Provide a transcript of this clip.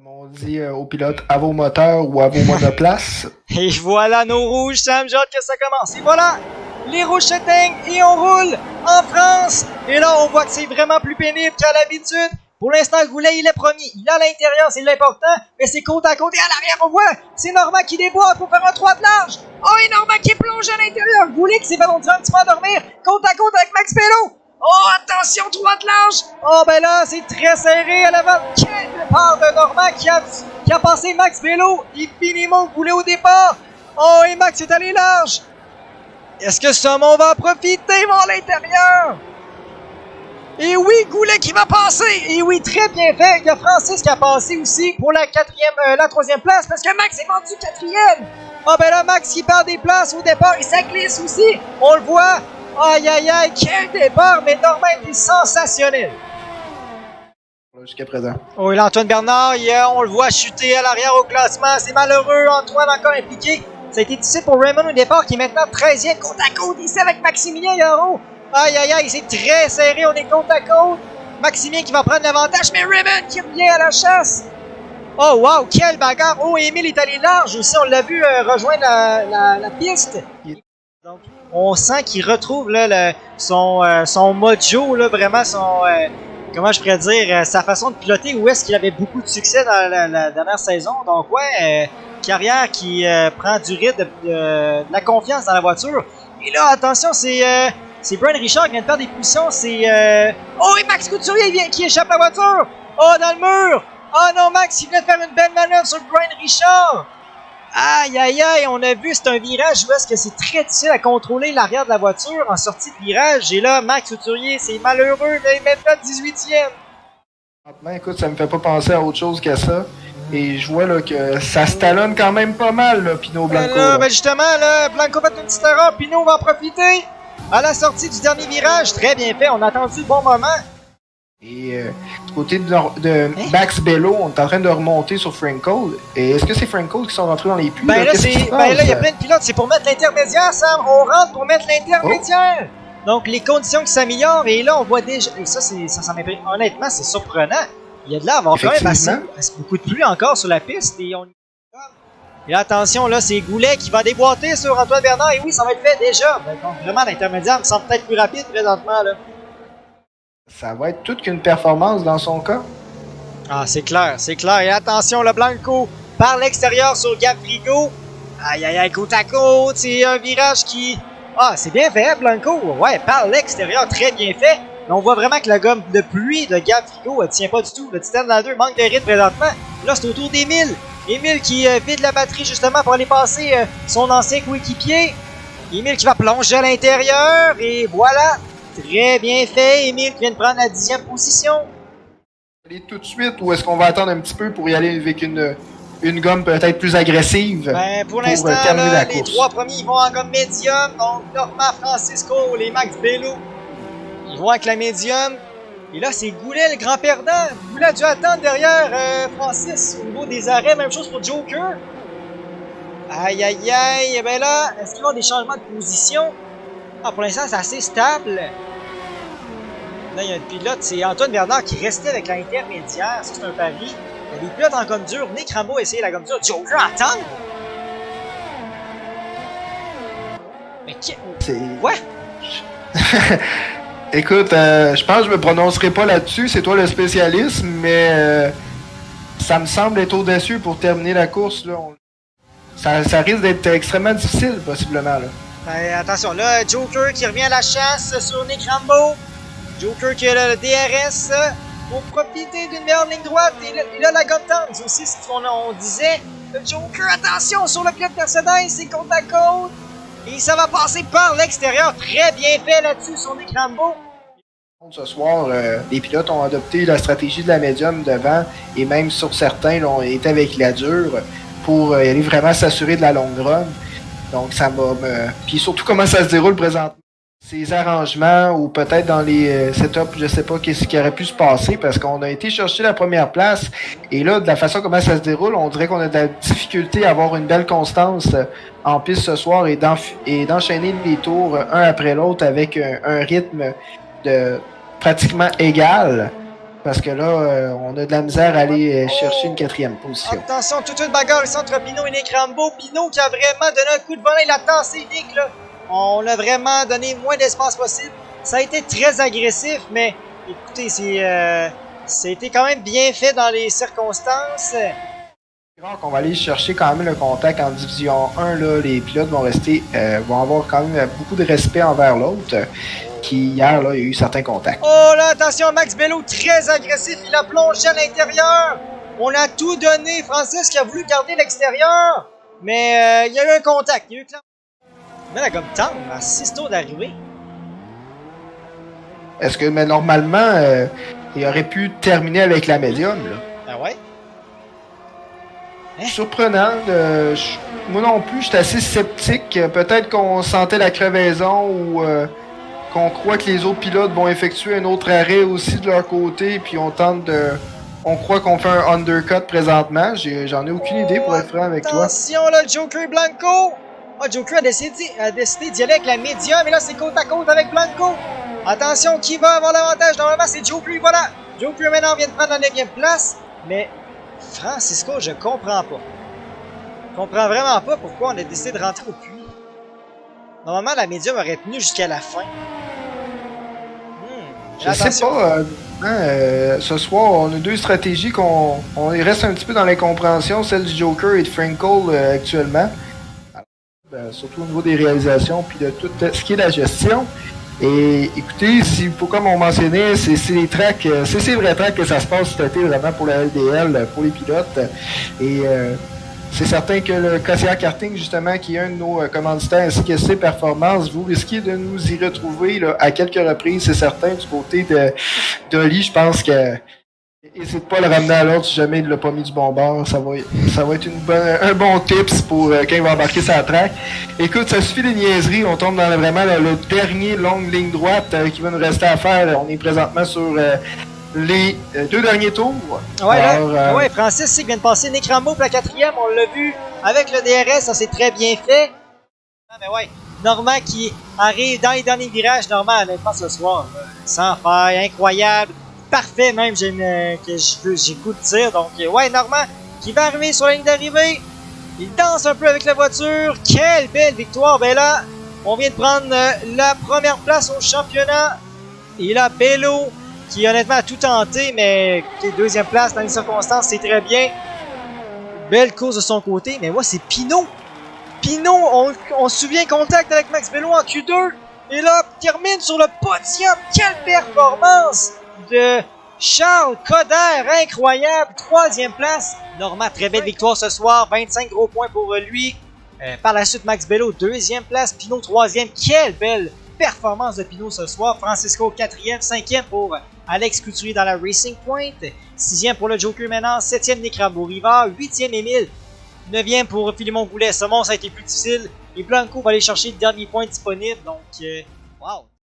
Comme on dit aux pilotes, à vos moteurs ou à vos monoplaces. Et voilà nos rouges, Sam, j'ai hâte que ça commence. Et voilà, les rouges s'éteignent et on roule en France. Et là, on voit que c'est vraiment plus pénible qu'à l'habitude. Pour l'instant, Goulet, il est premier. Il est à l'intérieur, c'est l'important. Mais c'est côte à côte et à l'arrière, on voit, c'est Normand qui déboîte pour faire un 3 de large. Oh, et Normand qui plonge à l'intérieur. Goulet qui s'est fait un petit peu endormir. Côte à côte avec Max Pelot. Oh, attention, 3 de large. Oh, ben là, c'est très serré à l'avant. Quel départ de Normand qui a passé Max Pelot. Il finit mon Goulet au départ. Oh, et Max est allé large. Est-ce que Saumon va en profiter, à l'intérieur? Et oui, Goulet qui va passer. Et oui, très bien fait. Il y a Francis qui a passé aussi pour la troisième place parce que Max est vendu quatrième. Ah ben là, Max qui perd des places au départ et ça glisse aussi. On le voit. Aïe aïe aïe, quel départ. Mais Normand était sensationnel. Jusqu'à présent. Oh, et là, Antoine Bernard, on le voit chuter à l'arrière au classement. C'est malheureux. Antoine encore impliqué. Ça a été difficile pour Raymond au départ qui est maintenant 13e côte à côte ici avec Maximilien Yaro. Aïe aïe aïe, c'est très serré, on est côte à côte. Maximilien qui va prendre l'avantage, mais Raymond qui revient à la chasse. Oh wow, quelle bagarre. Oh, Émile est allé large aussi, on l'a vu rejoindre la piste. Donc, on sent qu'il retrouve là, son mojo, là, vraiment son... comment je pourrais dire, sa façon de piloter, où est-ce qu'il avait beaucoup de succès dans la dernière saison. Donc ouais, carrière qui prend du rythme, de la confiance dans la voiture. Et là, attention, c'est Brian Richard qui vient de perdre des positions. C'est... Oh, et Max Couturier qui échappe la voiture. Oh, dans le mur. Oh non, Max, il vient de faire une belle manœuvre sur Brian Richard. Aïe, aïe, aïe, on a vu, c'est un virage où est-ce que c'est très difficile à contrôler l'arrière de la voiture en sortie de virage. Et là, Max Couturier, c'est malheureux, mais maintenant 18e. Écoute, ça me fait pas penser à autre chose que ça. Et je vois là, que ça se talonne quand même pas mal, là, Pinot Blanco. Là, ben justement, là, Blanco fait une petite erreur, Pinot va en profiter. À la sortie du dernier virage, très bien fait, on a attendu le bon moment. Et du côté de Max Bello, on est en train de remonter sur Franco. Et est-ce que c'est Franco qui sont rentrés dans les puits? Ben là, il y a plein de pilotes, c'est pour mettre l'intermédiaire, Sam. On rentre pour mettre l'intermédiaire. Oh. Donc, les conditions qui s'améliorent, et là, on voit déjà... Et ça m'impressionne. Honnêtement, c'est surprenant. Il y a de là avoir quand même assez beaucoup de pluie encore sur la piste. Et là, attention, là, c'est Goulet qui va déboîter sur Antoine Bernard. Et oui, ça va être fait déjà. Donc, vraiment, l'intermédiaire me semble peut-être plus rapide présentement, là. Ça va être toute qu'une performance dans son cas. Ah, c'est clair, c'est clair. Et attention, le Blanco par l'extérieur sur Gab Frigo. Aïe, aïe, aïe, côte à côte. C'est un virage qui... Ah, c'est bien fait, Blanco. Ouais, par l'extérieur, très bien fait. Mais on voit vraiment que la gomme de pluie de Gab Frigo ne tient pas du tout. Le Titan Lander manque de rythme présentement. Là, c'est au tour d'Émile. Émile qui vide la batterie justement pour aller passer son ancien coéquipier. Émile qui va plonger à l'intérieur. Et voilà. Très bien fait, Émile qui vient de prendre la 10e position. Aller tout de suite ou est-ce qu'on va attendre un petit peu pour y aller avec une gomme peut-être plus agressive? Ben, pour l'instant, les 3 premiers ils vont en gomme médium. Donc, Normand, Francisco, les Max Bello, ils vont avec la médium. Et là, c'est Goulet, le grand perdant. Goulet a dû attendre derrière Francis au niveau des arrêts. Même chose pour Joker. Aïe, aïe, aïe. Et ben là, est-ce qu'il va y avoir des changements de position? Ah, pour l'instant, c'est assez stable. Là, il y a un pilote, c'est Antoine Bernard qui restait avec l'intermédiaire. Ça, c'est un pari. Il y a des pilotes en gomme dure. Nick Rambo a essayé la gomme dure. Joker attend. Mais qui... Ouais. Écoute, je pense que je me prononcerai pas là-dessus. C'est toi le spécialiste, mais ça me semble être audacieux pour terminer la course. Là. Ça risque d'être extrêmement difficile, possiblement. Là. Ben, attention, là, Joker qui revient à la chasse sur Nick Rambo. Joker qui a le DRS pour profiter d'une meilleure ligne droite. Et là, la gomme tendre, c'est aussi ce qu'on disait. Le Joker, attention, sur le pilote Mercedes, c'est côte à côte. Et ça va passer par l'extérieur. Très bien fait là-dessus sur Nick Rambo. Ce soir, les pilotes ont adopté la stratégie de la médium devant. Et même sur certains, là, on était avec la dure pour aller vraiment s'assurer de la longue run. Donc, ça m'a... Puis surtout, comment ça se déroule présentement. Ces arrangements, ou peut-être dans les setups, je sais pas qu'est-ce qui aurait pu se passer, parce qu'on a été chercher la première place, et là, de la façon comment ça se déroule, on dirait qu'on a de la difficulté à avoir une belle constance en piste ce soir, et d'enchaîner les tours un après l'autre avec un rythme de pratiquement égal. Parce que là, on a de la misère à aller chercher une 4e position. Attention, toute une bagarre ici entre Pinot et Nick Rambo. Pinot qui a vraiment donné un coup de volant, il a tassé Nick là. On a vraiment donné moins d'espace possible. Ça a été très agressif, mais écoutez, ça a été quand même bien fait dans les circonstances. C'est rare qu'on va aller chercher quand même le contact en division 1. Là, les pilotes vont avoir quand même beaucoup de respect envers l'autre. Qui hier, là, il y a eu certains contacts. Oh là, attention, Max Bello, très agressif, il a plongé à l'intérieur. On a tout donné. Francis qui a voulu garder l'extérieur, mais il y a eu un contact. Il y a eu mais la gomme tendre à 6 tours d'arrivée. Est-ce que, mais normalement, il aurait pu terminer avec la médium, là? Ah ouais? Hein? Surprenant. Moi non plus, j'étais assez sceptique. Peut-être qu'on sentait la crevaison ou qu'on croit que les autres pilotes vont effectuer un autre arrêt aussi de leur côté, puis on croit qu'on fait un undercut présentement. J'en ai aucune idée pour être franc avec toi. Attention là, le Joker Blanco! Ah, Joker a décidé d'y aller avec la médium, et là c'est côte à côte avec Blanco. Attention, qui va avoir l'avantage? Normalement c'est Joker, voilà. Joker maintenant vient de prendre la 9e place, mais Francisco, je comprends pas. Je comprends vraiment pas pourquoi on a décidé de rentrer au puits. Normalement la médium aurait tenu jusqu'à la fin. Je sais pas. Ce soir, on a deux stratégies qu'on reste un petit peu dans l'incompréhension, celle du Joker et de Frankel actuellement. Surtout au niveau des réalisations puis de tout ce qui est la gestion. Et écoutez, faut comme on mentionnait, c'est les tracks, c'est ces vrais tracks que ça se passe cet été vraiment pour la LDL, pour les pilotes. Et c'est certain que le KCA Karting, justement, qui est un de nos commanditaires, ainsi que ses performances, vous risquez de nous y retrouver là, à quelques reprises, c'est certain, du côté d'Oli. Je pense que n'hésite pas à le ramener à l'autre si jamais il ne l'a pas mis du bon bord. Ça va être un bon tips pour quand il va embarquer sa track. Écoute, ça suffit des niaiseries. On tombe dans vraiment le dernier longue ligne droite qui va nous rester à faire. On est présentement sur les 2 derniers tours. Ouais, alors, ouais, Francis qui vient de passer Nick Rambo pour la 4e. On l'a vu avec le DRS. Ça s'est très bien fait. Mais ouais, Normand qui arrive dans les derniers virages. Normand, honnêtement, ce soir, sans faille, incroyable. Parfait même, j'ai goût de tir. Donc, ouais, Normand qui va arriver sur la ligne d'arrivée. Il danse un peu avec la voiture. Quelle belle victoire. Ben là, on vient de prendre la première place au championnat. Et là, Bello qui honnêtement a tout tenté, mais écoutez, 2e place dans les circonstances, c'est très bien. Belle course de son côté. Mais ouais, c'est Pinot. Pinot, on se souvient, contact avec Max Bello en Q2. Et là, termine sur le podium. Quelle performance de Charles Coder, incroyable, 3e place. Normand, très belle victoire ce soir, 25 gros points pour lui. Par la suite, Max Bello, 2e place, Pinot 3e. Quelle belle performance de Pinot ce soir. Francisco 4e, 5e pour Alex Couturier dans la Racing Point. 6e pour le Joker maintenant, 7e Nick Rambo-Rivard, 8e Émile, 9e pour Philemon Goulet. Ce monde, ça a été plus difficile. Et Blanco va aller chercher le dernier point disponible. Donc, wow.